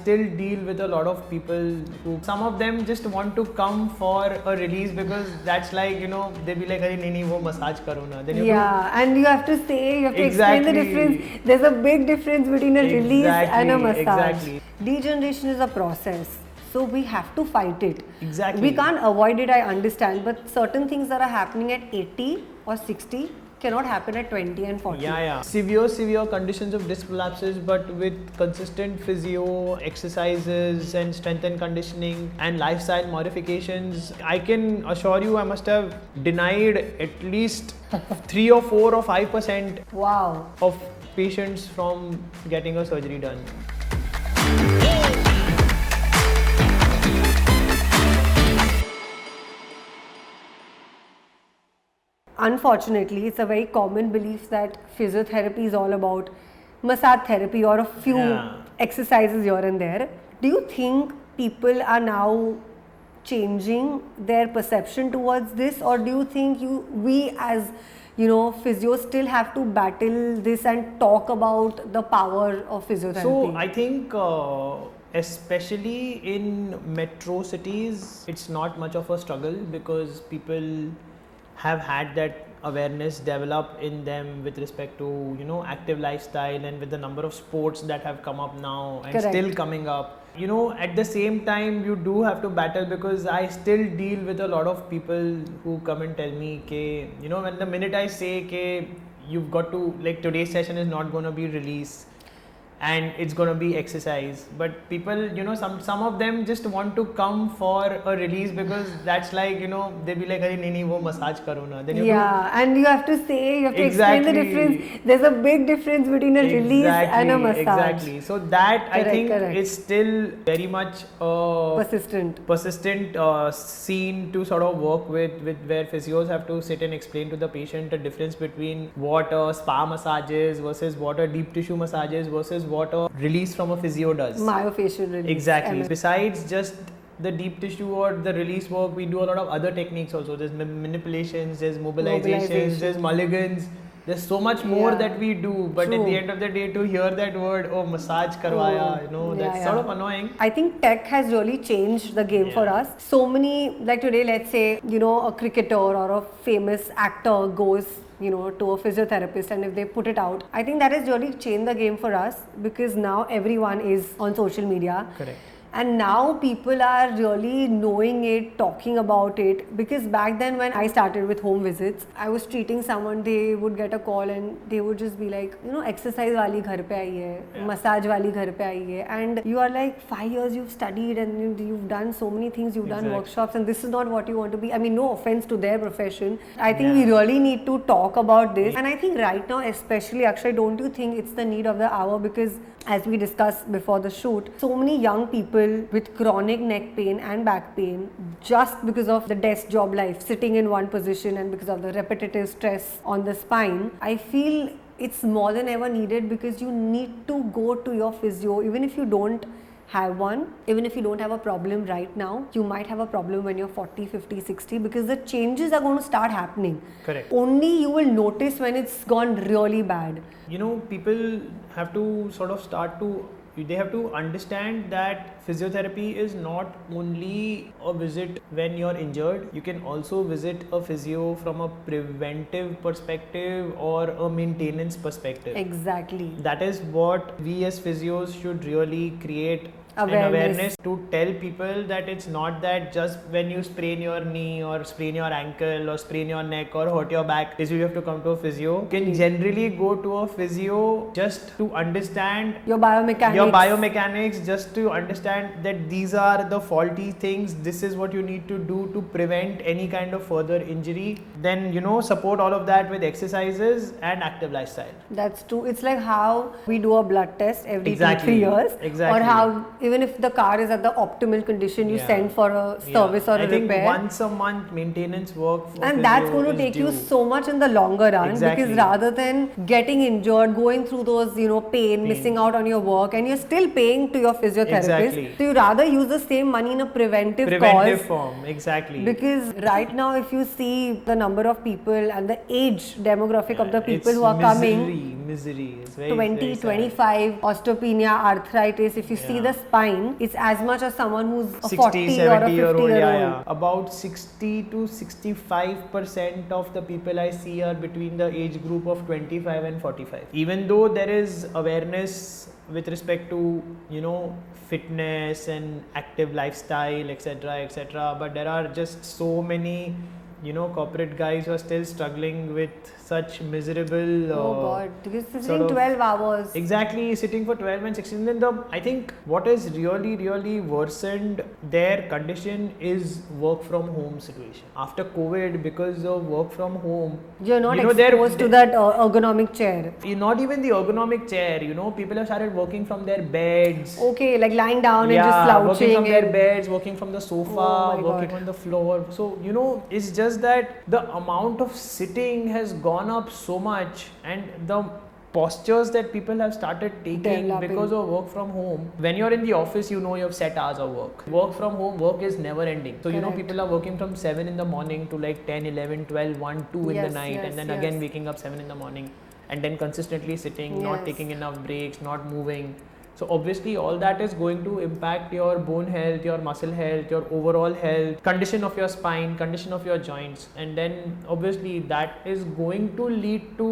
still deal with a lot of people who, some of them just want to come for a release because that's like, they'll be like, "Arey nahi, wo massage karo na." Then you and you have to say, you have to explain the difference. There's a big difference between a release and a massage. Exactly. Degeneration is a process. So we have to fight it. Exactly. We can't avoid it, I understand, but certain things that are happening at 80 or 60 cannot happen at 20 and 40. Severe conditions of disc prolapses, but with consistent physio, exercises and strength and conditioning and lifestyle modifications, I can assure you I must have denied at least 3 or 4 or 5% wow. of patients from getting a surgery done. Unfortunately, it's a very common belief that physiotherapy is all about massage therapy or a few exercises here and there. Do you think people are now changing their perception towards this, or do you think we as physios still have to battle this and talk about the power of physiotherapy? So I think especially in metro cities, it's not much of a struggle because people have had that awareness develop in them with respect to active lifestyle and with the number of sports that have come up now and still coming up. At the same time you do have to battle because I still deal with a lot of people who come and tell me when the minute I say you've got to, like, today's session is not going to be release and it's going to be exercise, but people, some of them just want to come for a release because that's like, they'll be like, "Arey nahi, wo massage karo na." Then and you have to say, you have to explain the difference. There's a big difference between a release and a massage. Exactly. So that I think is still very much persistent scene to sort of work with where physios have to sit and explain to the patient the difference between what spa massages versus what deep tissue massages versus what a release from a physio does. Myofascial release. Exactly. Besides just the deep tissue or the release work, we do a lot of other techniques also. There's manipulations, there's mobilizations, there's mulligans. There's so much more that we do, but at the end of the day, to hear that word, massage karwaya, that's sort of annoying. I think tech has really changed the game for us. So many, like today, let's say, a cricketer or a famous actor goes to a physiotherapist, and if they put it out, I think that has really changed the game for us because now everyone is on social media. Correct. And now people are really knowing it, talking about it, because back then when I started with home visits, I was treating someone, they would get a call and they would just be like, exercise wali ghar pe aayi hai, massage wali ghar pe aayi hai, and you are like 5 years you've studied and you've done so many things, you've done workshops, and this is not what you want to be. I mean, no offense to their profession. I think we really need to talk about this, and I think right now especially, Akshay, don't you think it's the need of the hour? Because as we discussed before the shoot, so many young people with chronic neck pain and back pain just because of the desk job life, sitting in one position, and because of the repetitive stress on the spine, I feel it's more than ever needed because you need to go to your physio. Even if you don't have one, even if you don't have a problem right now, you might have a problem when you're 40, 50, 60 because the changes are going to start happening. Correct. Only you will notice when it's gone really bad. People have to sort of they have to understand that physiotherapy is not only a visit when you're injured. You can also visit a physio from a preventive perspective or a maintenance perspective. Exactly. That is what we as physios should really create awareness to tell people that it's not that just when you sprain your knee or sprain your ankle or sprain your neck or hurt your back is you have to come to a physio. You can generally go to a physio just to understand your biomechanics, just to understand that these are the faulty things, this is what you need to do to prevent any kind of further injury. Then support all of that with exercises and active lifestyle. That's true. It's like how we do a blood test every 2-3 years. Exactly. Or how even if the car is at the optimal condition, you send for a service or a repair. I think once a month maintenance work for and that's going to take you so much in the longer run. Because rather than getting injured, going through those pain, missing out on your work, and you're still paying to your physiotherapist, so you rather use the same money in a preventive form. Exactly. Because right now if you see the number of people and the age demographic of the people who are coming, misery. It's very 20, 25, osteopenia, arthritis, if you see the spine, it's as much as someone who's a 60, 40 or a 70 50 year old, year yeah, old. yeah. About 60 to 65% of the people I see are between the age group of 25 and 45. Even though there is awareness with respect to, you know, fitness and active lifestyle, etc., but there are just so many, you know, corporate guys who are still struggling with such miserable Oh God, because this is sort in of- 12 hours. Exactly, sitting for 12 and 16. Then I think what is really worsened their condition is work from home situation. After COVID, because of work from home, You're not you know, they're- exposed to that ergonomic chair. not even the ergonomic chair, you know, people have started working from their beds. Okay, like lying down and just Yeah, slouching. working from their and- beds, working from the sofa, Oh my working God. on the floor. So, you know, it's just that the amount of sitting has gone up so much, and the postures that people have started taking Developing. because of work from home. When you're in the office, you know you have set hours of work. Work from home, work is never ending. So, you know, Correct. people are working from 7 in the morning to like 10, 11, 12, 1, 2 in Yes, the night, yes, and then yes. again waking up 7 in the morning, and then consistently sitting, not Yes. taking enough breaks, not moving. So obviously all that is going to impact your bone health, your muscle health, your overall health, condition of your spine, condition of your joints, and then obviously that is going to lead to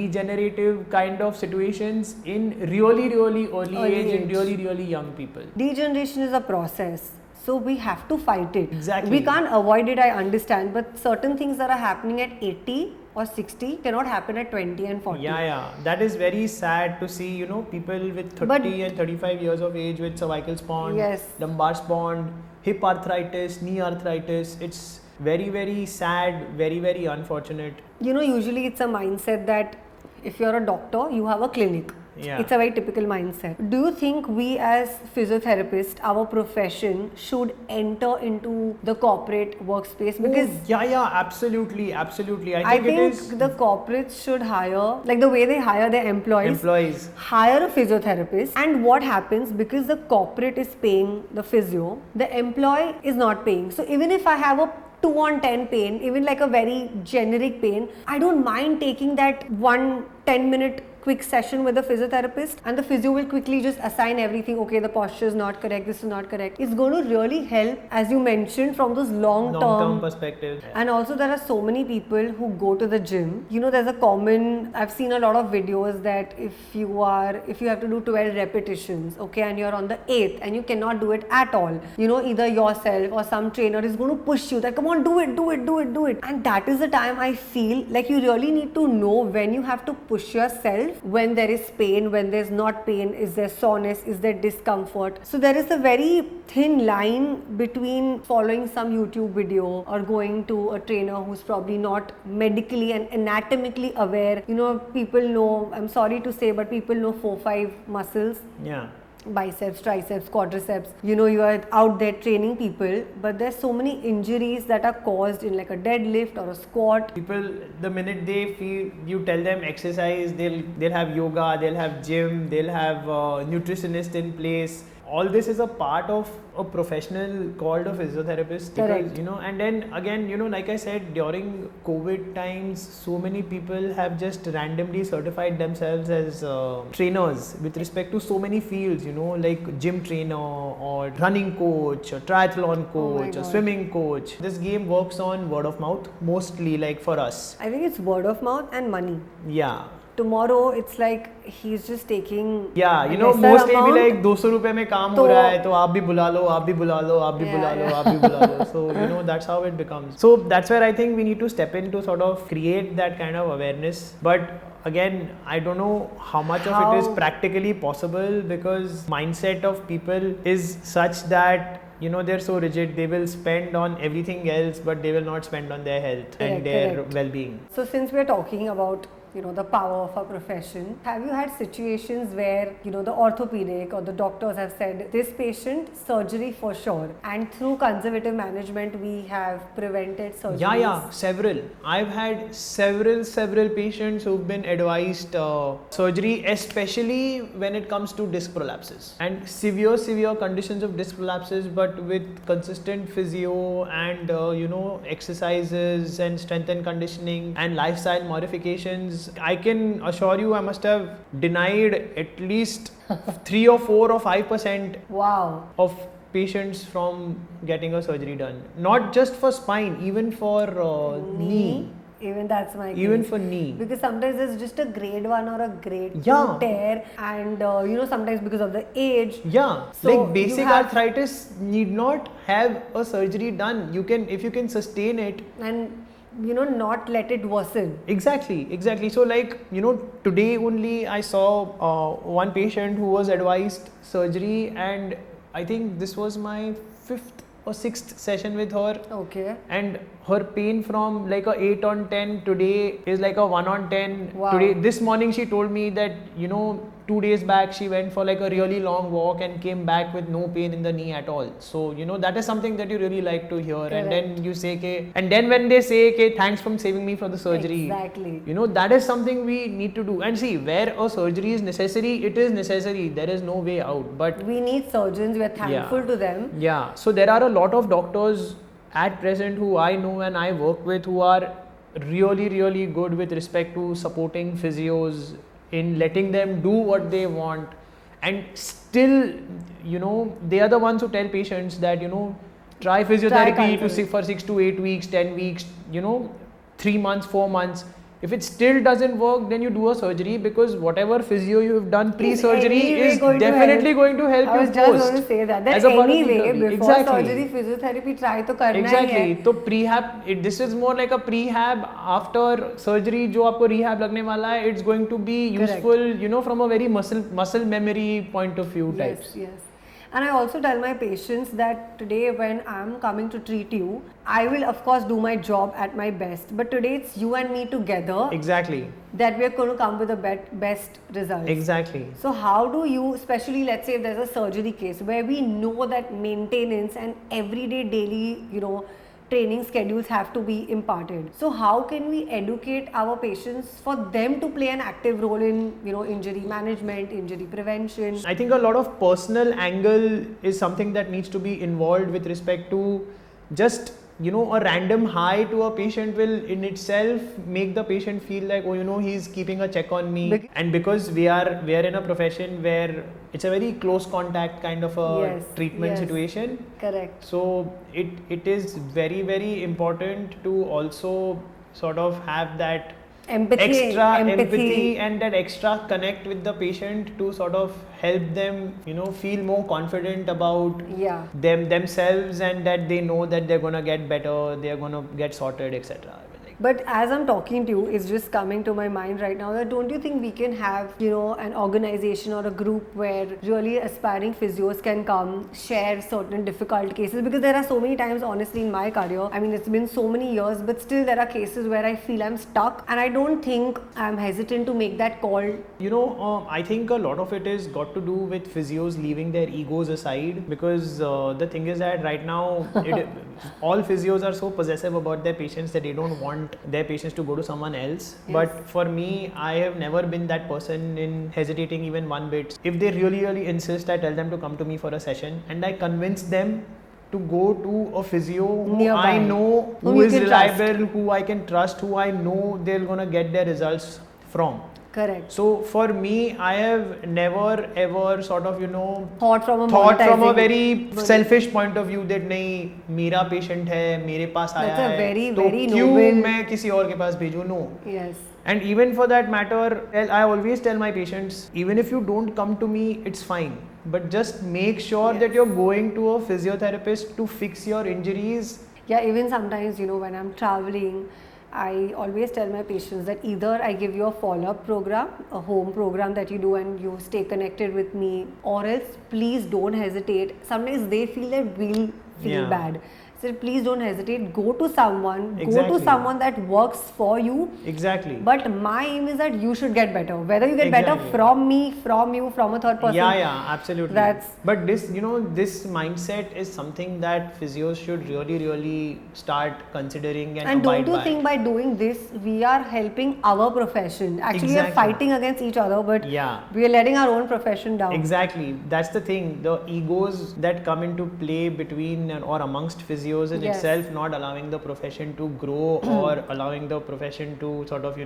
degenerative kind of situations in really early age in age. really young people. Degeneration is a process, so we have to fight it. Exactly. We can't avoid it, I understand, but certain things that are happening at 80 or 60 cannot happen at 20 and 40. Yeah, that is very sad to see, you know, people with 30 But- and 35 years of age with cervical spond, Yes. lumbar spond, hip arthritis, knee arthritis. It's very sad, very unfortunate. You know, usually it's a mindset that if you're a doctor, you have a clinic. Yeah. It's a very typical mindset. Do you think we as physiotherapists, our profession, should enter into the corporate workspace? Because Absolutely. I I think it think is the corporates should hire, like the way they hire their employees. hire a physiotherapist, and what happens, because the corporate is paying the physio, the employee is not paying. So even if I have a 2 on 10 pain, even like a very generic pain, I don't mind taking that 1 10-minute quick session with the physiotherapist, and the physio will quickly just assign everything. Okay, the posture is not correct, this is not correct. It's going to really help, as you mentioned, from those long-term perspective. And also there are so many people who go to the gym. You know, there's a common, I've seen a lot of videos that if you have to do 12 repetitions, okay, and you're on the 8th and you cannot do it at all, you know, either yourself or some trainer is going to push you that, come on, do it. And that is the time I feel like you really need to know when you have to push yourself, when there is pain, when there's not pain, is there soreness, is there discomfort. So there is a very thin line between following some YouTube video or going to a trainer who's probably not medically and anatomically aware. You know, people know, I'm sorry to say, but people know 4-5 muscles. Yeah. Biceps, triceps, quadriceps. You know, you are out there training people, but there's so many injuries that are caused in like a deadlift or a squat. People, the minute they feel, you tell them exercise, they'll have yoga, they'll have gym, they'll have nutritionist in place. All this is a part of a professional called a physiotherapist. Correct. Because, you know, and then again, you know, like I said, during COVID times, so many people have just randomly certified themselves as trainers with respect to so many fields, you know, like gym trainer or running coach or triathlon Oh my coach or God. swimming coach. This game works on word of mouth mostly, like for us. I think it's word of mouth and money. Yeah. Tomorrow it's like he's just taking Yeah, a you know, lesser mostly be amount. like 200 रुपए में काम हो तो- रहा है तो आप भी बुला लो, आप भी बुला लो, आप भी Yeah, बुला लो, yeah. आप भी बुला लो. So, you know, that's how it becomes. So, that's where I think we need to step in to sort of create that kind of awareness. But again, I don't know how much of it is How- practically possible, because mindset of people is such that, you know, they're so rigid. They will spend on everything else, but they will not spend on their health Correct, and their correct. well-being. So since we're talking about, you know, the power of our profession, have you had situations where, you know, the orthopedic or the doctors have said, this patient, surgery for sure, and through conservative management we have prevented surgery? Yeah, several. I've had several patients who've been advised surgery, especially when it comes to disc prolapses and severe conditions of disc prolapses, but with consistent physio and you know, exercises and strength and conditioning and lifestyle modifications, patients. I can assure you, I must have denied at least 3 or 4 or 5% Wow. of patients from getting a surgery done. Not just for spine, even for knee. Even that's my case. Even for knee. Because sometimes it's just a grade 1 or a grade 2 Yeah. tear, and sometimes because of the age. Yeah, So like you basic have- arthritis need not have a surgery done. You can, if you can sustain it. And not let it worsen. Exactly. So like, today only I saw one patient who was advised surgery, and I think this was my 5th or 6th session with her. Okay. And her pain from like a 8 on 10 today is like a 1 on 10. Wow. Today, this morning she told me that 2 days back she went for like a really long walk and came back with no pain in the knee at all. So that is something that you really like to hear. Correct. And then you say and then when they say thanks for saving me from the surgery, Exactly. that is something we need to do. And see, where a surgery is necessary, it is necessary. There is no way out. But We need surgeons. We are thankful to them. yeah, so there are a lot of doctors at present who I know and I work with who are really good with respect to supporting physios in letting them do what they want, and still they are the ones who tell patients that try physiotherapy for 6 to 8 weeks, 10 weeks, 3 months, 4 months. If it still doesn't work, then you do a surgery, because whatever physio you have done pre-surgery anyway is going to definitely help. going to help I you was just post. going to say that. as a part of the Anyway, recovery. before Exactly. surgery, physiotherapy try to करना ही Exactly. है. तो prehab, this is more like a prehab after surgery. जो आपको rehab लगने वाला है, it's going to be Correct. useful, from a very muscle memory point of view types. Yes. And I also tell my patients that today when I'm coming to treat you, I will of course do my job at my best. But today it's you and me together Exactly. that we're going to come with the best results. Exactly. So how do you, especially let's say if there's a surgery case where we know that maintenance and everyday daily, training schedules have to be imparted. So how can we educate our patients for them to play an active role in, injury management, injury prevention? I think a lot of personal angle is something that needs to be involved with respect to just a random hi to a patient will in itself make the patient feel like, he's keeping a check on me. And because we are in a profession where it's a very close contact kind of a treatment situation. Correct. So it is very important to also sort of have that extra empathy and that extra connect with the patient to sort of help them feel more confident about themselves, and that they know that they're gonna get better, they're gonna get sorted, etc. But as I'm talking to you, it's just coming to my mind right now that don't you think we can have, an organization or a group where really aspiring physios can come, share certain difficult cases? Because there are so many times, honestly, in my career, I mean, it's been so many years, but still there are cases where I feel I'm stuck, and I don't think I'm hesitant to make that call. I think a lot of it is got to do with physios leaving their egos aside, because the thing is that right now, all physios are so possessive about their patients that they don't want their patients to go to someone else. Yes. But for me, I have never been that person in hesitating even one bit. If they really insist, I tell them to come to me for a session, and I convince them to go to a physio who Nearby. I know, who is reliable, who I can trust, who I know they're gonna get their results from. Correct. So for me, I have never ever sort of thought from a very selfish point of view that नहीं मेरा patient है, मेरे पास आया है, very, तो very क्यों noble. मैं किसी और के पास भेजूँ? No. Yes. And even for that matter, I always tell my patients, even if you don't come to me, it's fine. But just make sure that you're going to a physiotherapist to fix your injuries. Yeah, even sometimes, when I'm traveling, I always tell my patients that either I give you a follow-up program, a home program that you do and you stay connected with me, or else please don't hesitate. Sometimes they feel that we'll feel bad. So please don't hesitate. Go to someone. Exactly. Go to someone that works for you. Exactly. But my aim is that you should get better. Whether you get better from me, from you, from a third person. Yeah, absolutely. That's. But this, this mindset is something that physios should really start considering and don't you think by doing this, we are helping our profession? Actually, we are fighting against each other, but we are letting our own profession down. Exactly. That's the thing. The egos that come into play between or amongst physios in itself not allowing the profession to grow or allowing the profession to sort of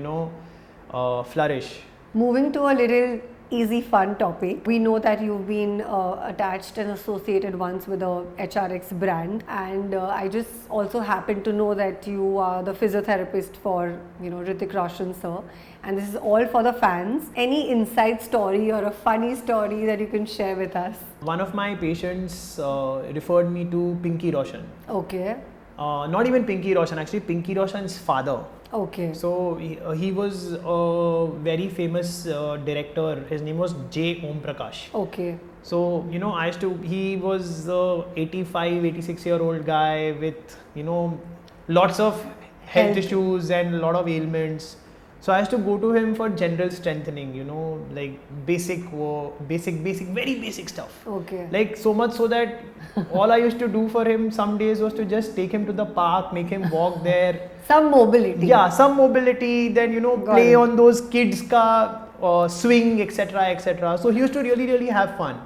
flourish. Moving to a little easy fun topic, we know that you've been attached and associated once with a HRX brand, and I just also happen to know that you are the physiotherapist for Hrithik Roshan sir, and this is all for the fans. Any inside story or a funny story that you can share with us? One of my patients referred me to Pinky Roshan. Okay. Not even Pinky Roshan, actually Pinky Roshan's father. Okay. So he was a very famous director. His name was J. Om Prakash. Okay. So he was a 85, 86-year-old guy with lots of health issues and a lot of ailments. So I used to go to him for general strengthening, like basic, very basic stuff. Okay. Like so much so that all I used to do for him some days was to just take him to the park, make him walk there. Some mobility. Yeah, some mobility. Then play on those kids ka swing, etc., etc. So he used to really, really have fun.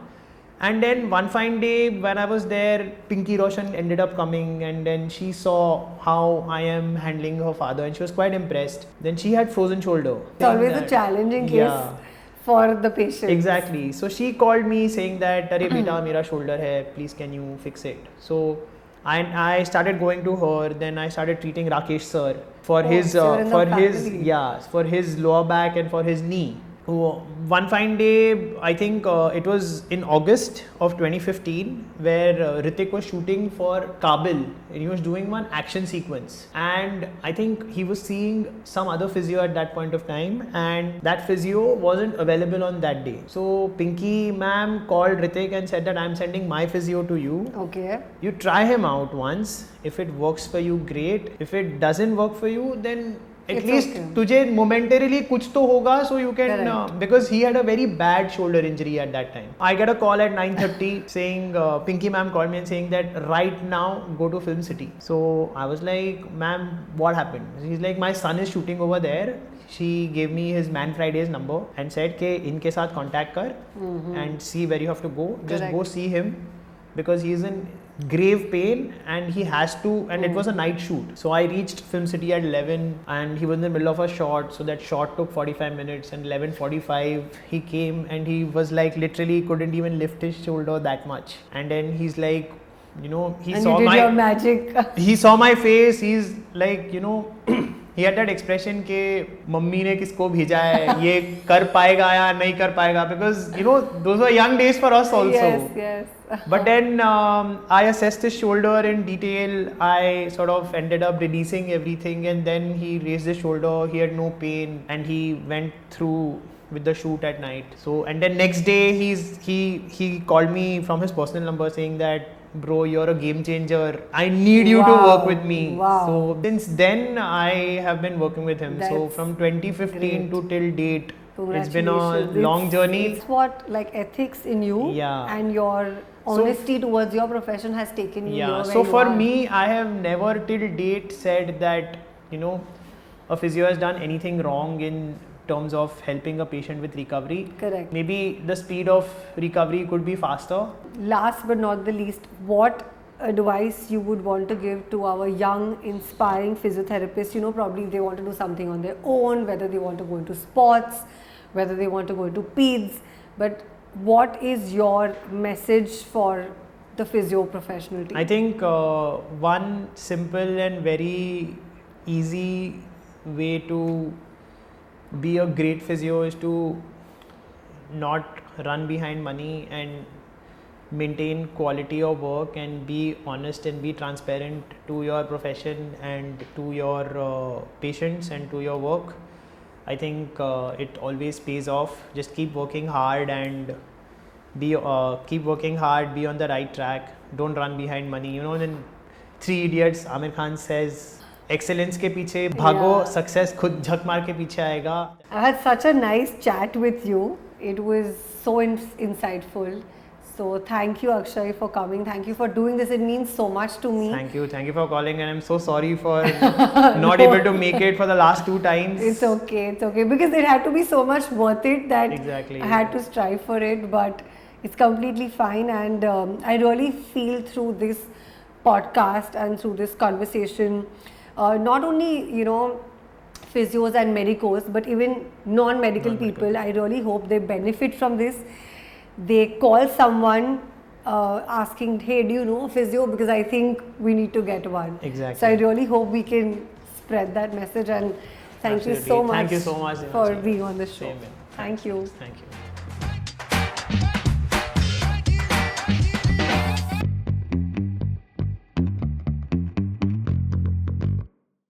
And then one fine day when I was there, Pinky Roshan ended up coming, and then she saw how I am handling her father, and she was quite impressed. Then she had frozen shoulder. It's always a challenging case for the patient. Exactly. So she called me saying that, "Arey beta, mera shoulder hai. Please, can you fix it?" So I started going to her. Then I started treating Rakesh sir for his lower back and for his knee. One fine day, I think it was in August of 2015, where Hrithik was shooting for Kabul, and he was doing one action sequence, and I think he was seeing some other physio at that point of time, and that physio wasn't available on that day. So Pinky ma'am called Hrithik and said that I'm sending my physio to you. Okay. You try him out once. If it works for you, great. If it doesn't work for you, then at least तुझे momentarily कुछ तो होगा, so you can because he had a very bad shoulder injury at that time. I get a call at 9:30 saying Pinky ma'am called me and saying that right now go to Film City. So I was like, ma'am, what happened? She's like, my son is shooting over there. She gave me his Man Friday's number and said कि इनके साथ contact कर and see where you have to go. Just go see him because he is in grave pain and he has to, and it was a night shoot. So I reached Film City at 11 and he was in the middle of a shot, so that shot took 45 minutes, and 11:45 he came and he was like literally couldn't even lift his shoulder that much, and then he's like, he and saw you did your magic. He saw my face, he's like, he had that expression के mummy ने किसको भेजा है, ये कर पाएगा या नहीं कर पाएगा, because those were young days for us also. Yes. But then I assessed his shoulder in detail. I sort of ended up releasing everything, and then he raised his shoulder. He had no pain, and he went through with the shoot at night. So, and then next day he called me from his personal number saying that, bro, you're a game changer. I need you to work with me. Wow. So since then I have been working with him. So from 2015 to till date, it's been a long journey. It's what ethics in you, and your honesty towards your profession has taken you. Yeah. So for me, I have never till date said that a physio has done anything wrong in terms of helping a patient with recovery. Correct. Maybe the speed of recovery could be faster. Last but not the least, what advice you would want to give to our young, inspiring physiotherapists? Probably they want to do something on their own, whether they want to go into sports, whether they want to go into peds. But what is your message for the physio professional team? I think one simple and very easy way to be a great physio is to not run behind money and maintain quality of work and be honest and be transparent to your profession and to your patients and to your work. I think it always pays off. Just keep working hard and be on the right track. Don't run behind money. In Three Idiots, Amir Khan says, excellence के पीछे भागो, success खुद झक मार के पीछे आएगा. I had such a nice chat with you. It was so insightful. So thank you, Akshay, for coming. Thank you for doing this. It means so much to me. Thank you for calling, and I'm so sorry for not able to make it for the last 2 times. It's okay because it had to be so much worth it that I had to strive for it, but it's completely fine. And I really feel through this podcast and through this conversation, not only physios and medicos, but even non-medical Non-medical. people, I really hope they benefit from this. They call someone asking, hey, do you know a physio? Because I think we need to get one. Exactly. So I really hope we can spread that message, and thank you so Absolutely. much, Thank you so much, for Devanshi. being on the show. Same here. Thank you. Thank you.